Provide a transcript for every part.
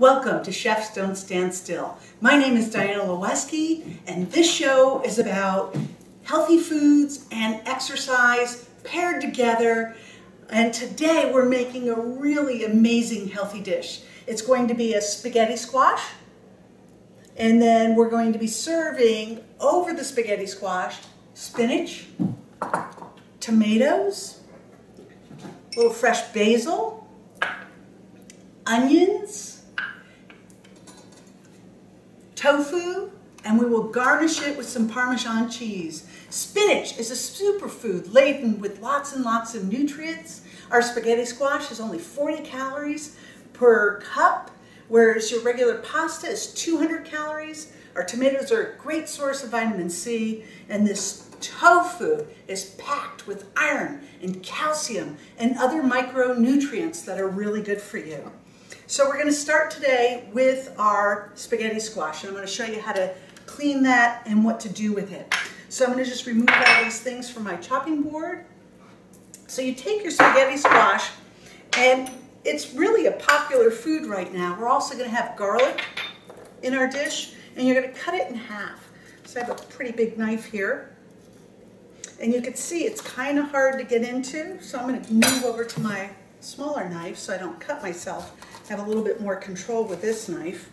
Welcome to Chefs Don't Stand Still. My name is Diana Leweski, and this show is about healthy foods and exercise paired together. And today we're making a really amazing healthy dish. It's going to be a spaghetti squash, and then we're going to be serving over the spaghetti squash spinach, tomatoes, a little fresh basil, onions, tofu, and we will garnish it with some Parmesan cheese. Spinach is a superfood laden with lots and lots of nutrients. Our spaghetti squash is only 40 calories per cup, whereas your regular pasta is 200 calories. Our tomatoes are a great source of vitamin C, and this tofu is packed with iron and calcium and other micronutrients that are really good for you. So we're going to start today with our spaghetti squash, and I'm going to show you how to clean that and what to do with it. So I'm going to just remove all these things from my chopping board. So you take your spaghetti squash, and it's really a popular food right now. We're also going to have garlic in our dish, and you're going to cut it in half. So I have a pretty big knife here, and you can see it's kind of hard to get into, so I'm going to move over to my smaller knife so I don't cut myself. I have a little bit more control with this knife.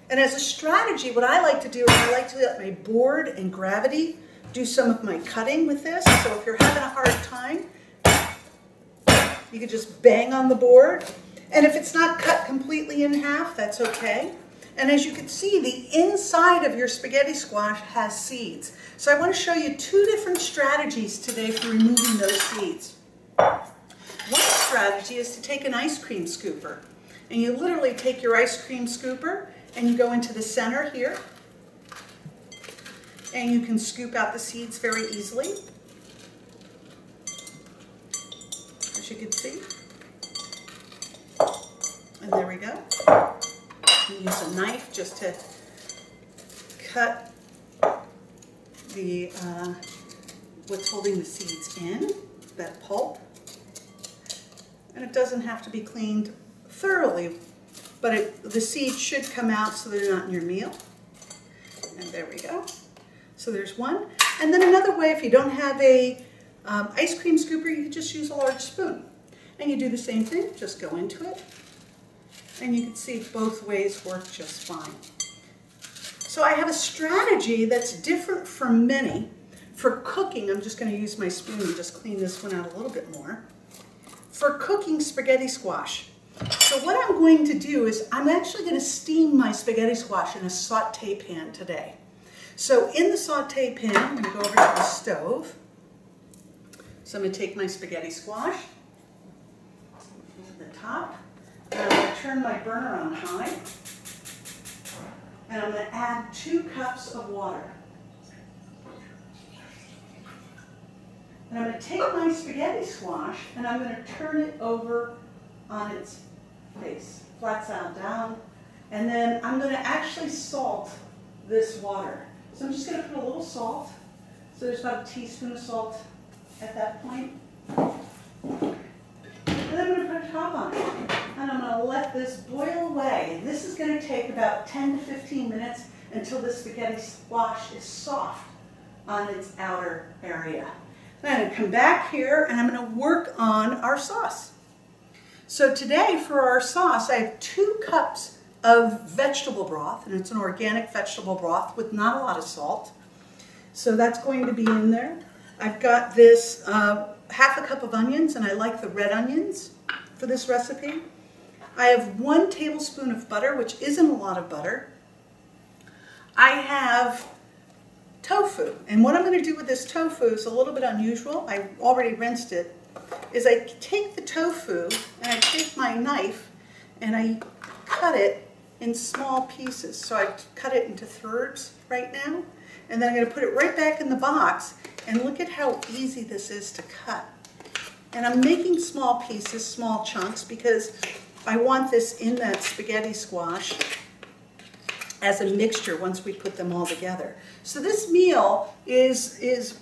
And as a strategy, what I like to do is I like to let my board and gravity do some of my cutting with this. So if you're having a hard time, you can just bang on the board. And if it's not cut completely in half, that's okay. And as you can see, the inside of your spaghetti squash has seeds. So I want to show you two different strategies today for removing those seeds. One strategy is to take an ice cream scooper, and you literally take your ice cream scooper and you go into the center here, and you can scoop out the seeds very easily, as you can see. And there we go. You use a knife just to cut the what's holding the seeds in, that pulp. And it doesn't have to be cleaned thoroughly, but the seeds should come out so they're not in your meal. And there we go. So there's one. And then another way, if you don't have a ice cream scooper, you can just use a large spoon. And you do the same thing, just go into it. And you can see both ways work just fine. So I have a strategy that's different from many. For cooking, I'm just going to use my spoon and just clean this one out a little bit more. For cooking spaghetti squash. So what I'm going to do is I'm actually going to steam my spaghetti squash in a saute pan today. So in the saute pan, I'm going to go over to the stove. So I'm going to take my spaghetti squash to the top. And I'm going to turn my burner on high. And I'm going to add 2 cups of water. And I'm going to take my spaghetti squash and I'm going to turn it over on its face, flat side down. And then I'm going to actually salt this water. So I'm just going to put a little salt. So there's about a teaspoon of salt at that point. And then I'm going to put a top on it. And I'm going to let this boil away. And this is going to take about 10 to 15 minutes until the spaghetti squash is soft on its outer area. Then I'm going to come back here and I'm going to work on our sauce. So today for our sauce, I have 2 cups of vegetable broth, and it's an organic vegetable broth with not a lot of salt. So that's going to be in there. I've got this half a cup of onions, and I like the red onions for this recipe. I have 1 tablespoon of butter, which isn't a lot of butter. I have tofu, and what I'm going to do with this tofu is a little bit unusual. I already rinsed it. Is I take the tofu and I take my knife and I cut it in small pieces. So I cut it into thirds right now, and then I'm going to put it right back in the box, and look at how easy this is to cut. And I'm making small pieces, small chunks, because I want this in that spaghetti squash as a mixture once we put them all together. So this meal is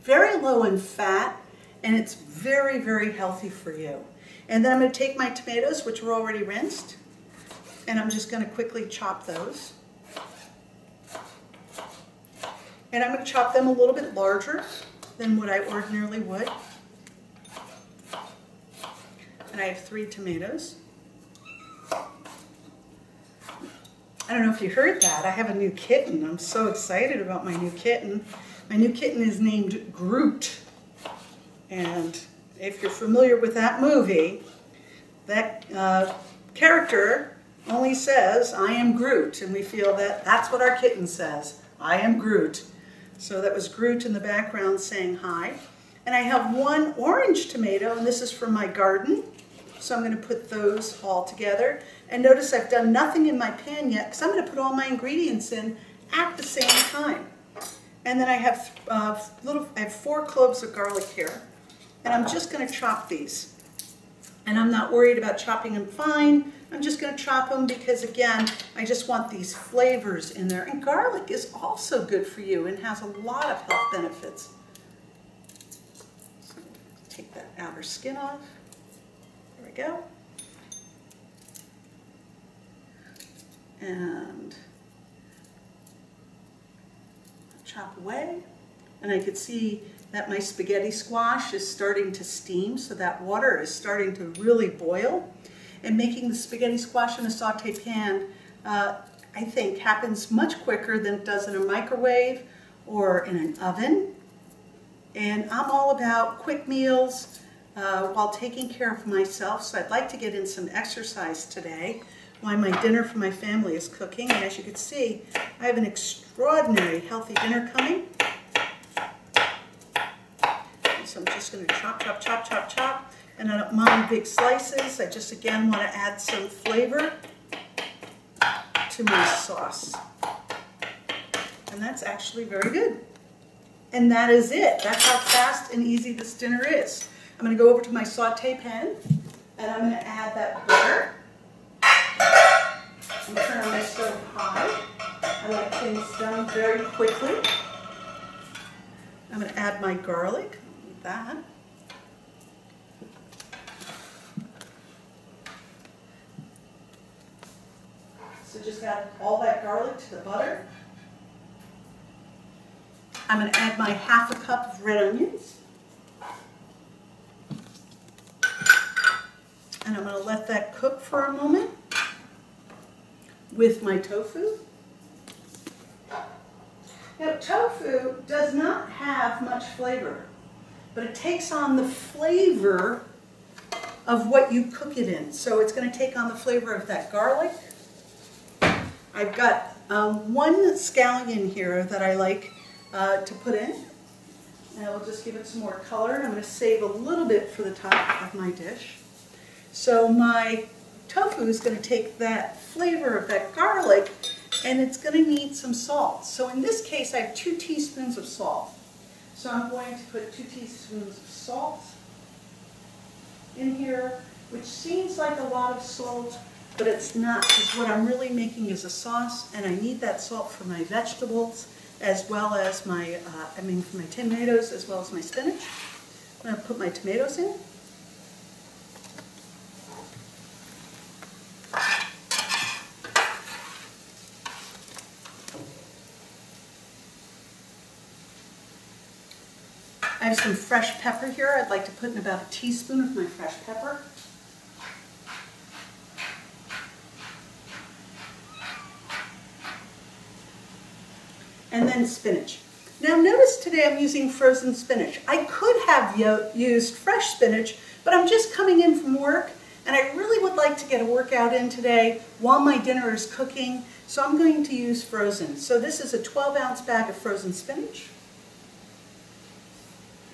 very low in fat, and it's very, very healthy for you. And then I'm going to take my tomatoes, which were already rinsed, and I'm just going to quickly chop those. And I'm going to chop them a little bit larger than what I ordinarily would. And I have 3 tomatoes. I don't know if you heard that. I have a new kitten. I'm so excited about my new kitten. My new kitten is named Groot. And if you're familiar with that movie, that character only says, "I am Groot." And we feel that that's what our kitten says, "I am Groot." So that was Groot in the background saying hi. And I have 1 orange tomato, and this is from my garden. So I'm going to put those all together. And notice I've done nothing in my pan yet because I'm going to put all my ingredients in at the same time. And then I have I have 4 cloves of garlic here. And I'm just going to chop these. And I'm not worried about chopping them fine. I'm just going to chop them because, again, I just want these flavors in there. And garlic is also good for you and has a lot of health benefits. So take that outer skin off. There we go. And chop away. And I could see that my spaghetti squash is starting to steam, so that water is starting to really boil. And making the spaghetti squash in a saute pan, I think, happens much quicker than it does in a microwave or in an oven. And I'm all about quick meals while taking care of myself, so I'd like to get in some exercise today while my dinner for my family is cooking. And as you can see, I have an extraordinary healthy dinner coming. So I'm just going to chop, chop, chop, chop, chop. And I don't mind big slices. I just, again, want to add some flavor to my sauce. And that's actually very good. And that is it. That's how fast and easy this dinner is. I'm going to go over to my saute pan, and I'm going to add that butter. I'm going to turn on my stove high. I like things done very quickly. I'm going to add my garlic. That. So just add all that garlic to the butter. I'm going to add my ½ cup of red onions. And I'm going to let that cook for a moment with my tofu. Now, tofu does not have much flavor, but it takes on the flavor of what you cook it in. So it's going to take on the flavor of that garlic. I've got 1 scallion here that I like to put in. And we'll just give it some more color. I'm going to save a little bit for the top of my dish. So my tofu is going to take that flavor of that garlic, and it's going to need some salt. So in this case, I have 2 teaspoons of salt. So I'm going to put 2 teaspoons of salt in here, which seems like a lot of salt, but it's not, because what I'm really making is a sauce, and I need that salt for my vegetables, as well as my, for my tomatoes, as well as my spinach. I'm going to put my tomatoes in. I have some fresh pepper here. I'd like to put in about a teaspoon of my fresh pepper. And then spinach. Now notice today I'm using frozen spinach. I could have used fresh spinach, but I'm just coming in from work and I really would like to get a workout in today while my dinner is cooking, so I'm going to use frozen. So this is a 12-ounce bag of frozen spinach.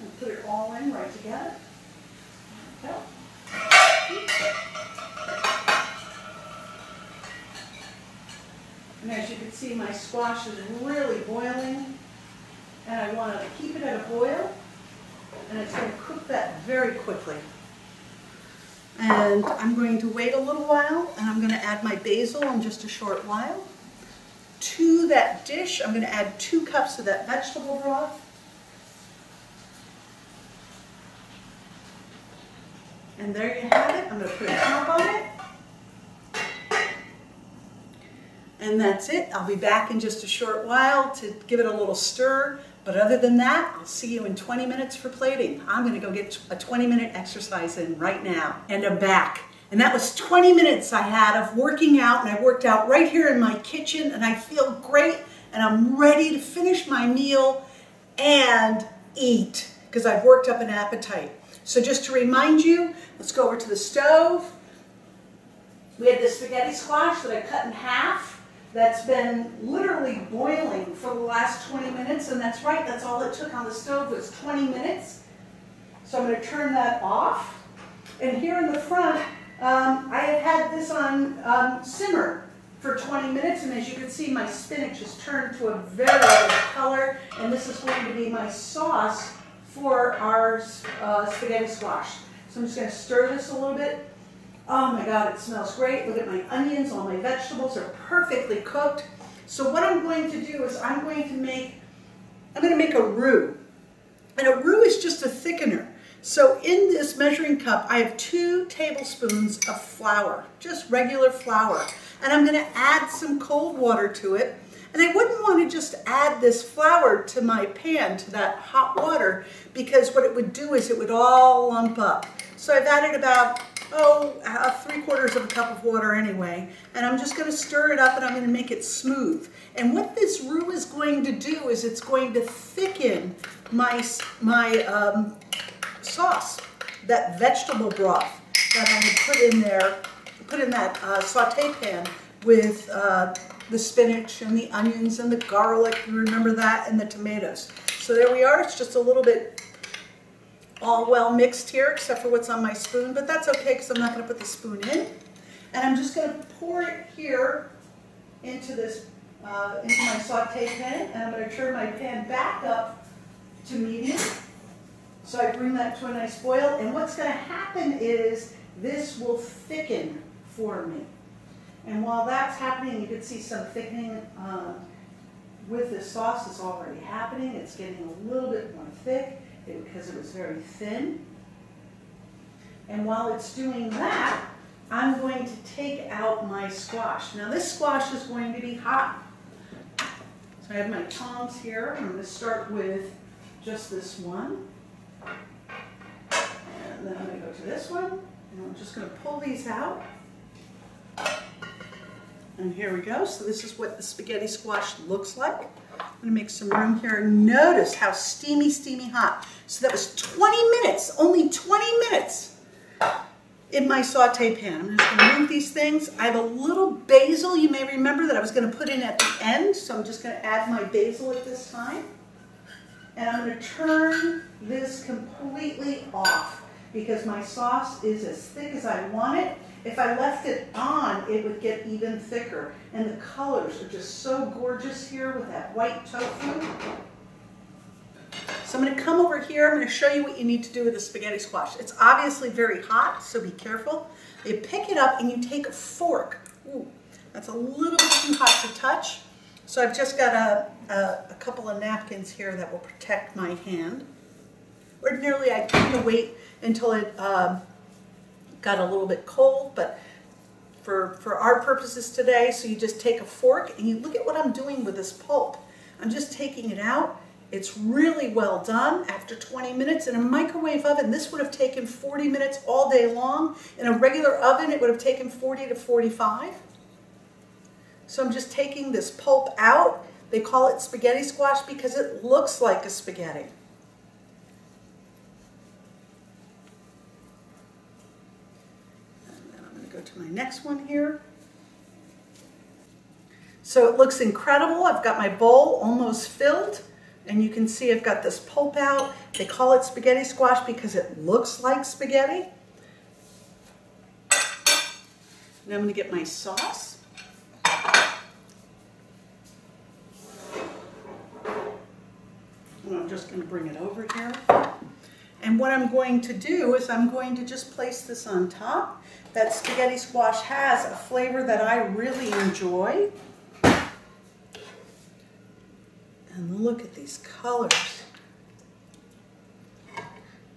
And put it all in right together. There we go. And as you can see, my squash is really boiling, and I want to keep it at a boil, and it's going to cook that very quickly. And I'm going to wait a little while, and I'm going to add my basil in just a short while. To that dish, I'm going to add 2 cups of that vegetable broth. And there you have it. I'm going to put a top on it. And that's it. I'll be back in just a short while to give it a little stir. But other than that, I'll see you in 20 minutes for plating. I'm going to go get a 20-minute exercise in right now. And I'm back. And that was 20 minutes I had of working out, and I worked out right here in my kitchen, and I feel great, and I'm ready to finish my meal and eat because I've worked up an appetite. So just to remind you, let's go over to the stove. We had this spaghetti squash that I cut in half. That's been literally boiling for the last 20 minutes, and that's right, that's all it took on the stove was 20 minutes. So I'm going to turn that off. And here in the front, I had this on simmer for 20 minutes, and as you can see, my spinach has turned to a very red color, and this is going to be my sauce for our spaghetti squash. So I'm just going to stir this a little bit. Oh my God, it smells great. Look at my onions, all my vegetables are perfectly cooked. So what I'm going to do is I'm going to make a roux. And a roux is just a thickener. So in this measuring cup, I have 2 tablespoons of flour, just regular flour. And I'm going to add some cold water to it. And I wouldn't want to just add this flour to my pan, to that hot water, because what it would do is it would all lump up. So I've added about 3/4 of a cup of water anyway, and I'm just going to stir it up and I'm going to make it smooth. And what this roux is going to do is it's going to thicken my sauce, that vegetable broth that I had put in that saute pan with the spinach and the onions and the garlic, you remember that, and the tomatoes. So there we are. It's just a little bit all well mixed here, except for what's on my spoon, but that's okay because I'm not going to put the spoon in. And I'm just going to pour it here into this, into my saute pan, and I'm going to turn my pan back up to medium. So I bring that to a nice boil, and what's going to happen is this will thicken for me. And while that's happening, you can see some thickening with this sauce is already happening. It's getting a little bit more thick because it was very thin. And while it's doing that, I'm going to take out my squash. Now this squash is going to be hot. So I have my tongs here. I'm going to start with just this one. And then I'm going to go to this one. And I'm just going to pull these out. And here we go. So this is what the spaghetti squash looks like. I'm going to make some room here. Notice how steamy, steamy hot. So that was 20 minutes, only 20 minutes in my saute pan. I'm just going to move these things. I have a little basil, you may remember, that I was going to put in at the end. So I'm just going to add my basil at this time. And I'm going to turn this completely off because my sauce is as thick as I want it. If I left it on, it would get even thicker. And the colors are just so gorgeous here with that white tofu. So I'm going to come over here. I'm going to show you what you need to do with the spaghetti squash. It's obviously very hot, so be careful. You pick it up and you take a fork. Ooh, that's a little bit too hot to touch. So I've just got a couple of napkins here that will protect my hand. Ordinarily, I kind of wait until it got a little bit cold, but for our purposes today, so you just take a fork and you look at what I'm doing with this pulp. I'm just taking it out. It's really well done after 20 minutes. In a microwave oven, this would have taken 40 minutes all day long. In a regular oven, it would have taken 40 to 45. So I'm just taking this pulp out. They call it spaghetti squash because it looks like a spaghetti. To my next one here. So it looks incredible. I've got my bowl almost filled, and you can see I've got this pulp out. They call it spaghetti squash because it looks like spaghetti. Now I'm going to get my sauce. And I'm just going to bring it over here. And what I'm going to do is I'm going to just place this on top. That spaghetti squash has a flavor that I really enjoy. And look at these colors.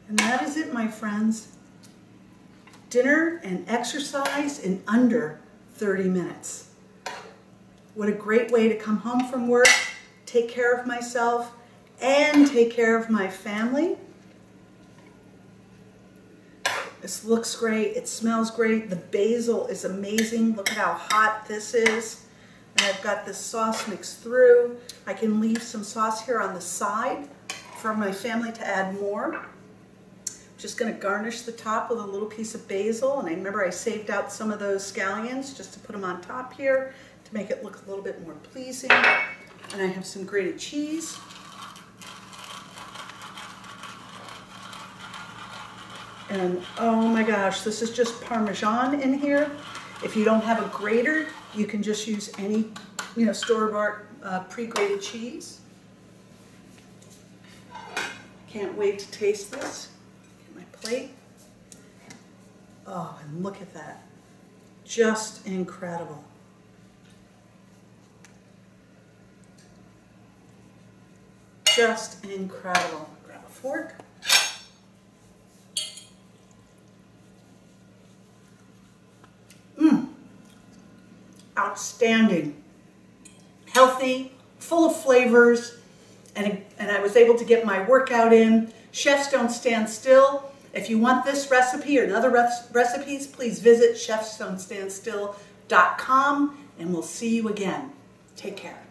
And that is it, my friends. dinner and exercise in under 30 minutes. What a great way to come home from work, take care of myself, and take care of my family. This looks great, it smells great, the basil is amazing. Look at how hot this is. And I've got this sauce mixed through. I can leave some sauce here on the side for my family to add more. Just going to garnish the top with a little piece of basil, and I remember I saved out some of those scallions just to put them on top here to make it look a little bit more pleasing. And I have some grated cheese. And oh my gosh, this is just Parmesan in here. If you don't have a grater, you can just use any, store-bought pre-grated cheese. Can't wait to taste this. Plate. Oh, and look at that. Just incredible. Just incredible. Grab a fork. Outstanding. Healthy, full of flavors, and I was able to get my workout in. Chefs don't stand still. If you want this recipe or other recipes, please visit chefsdon'tstandstill.com, and we'll see you again. Take care.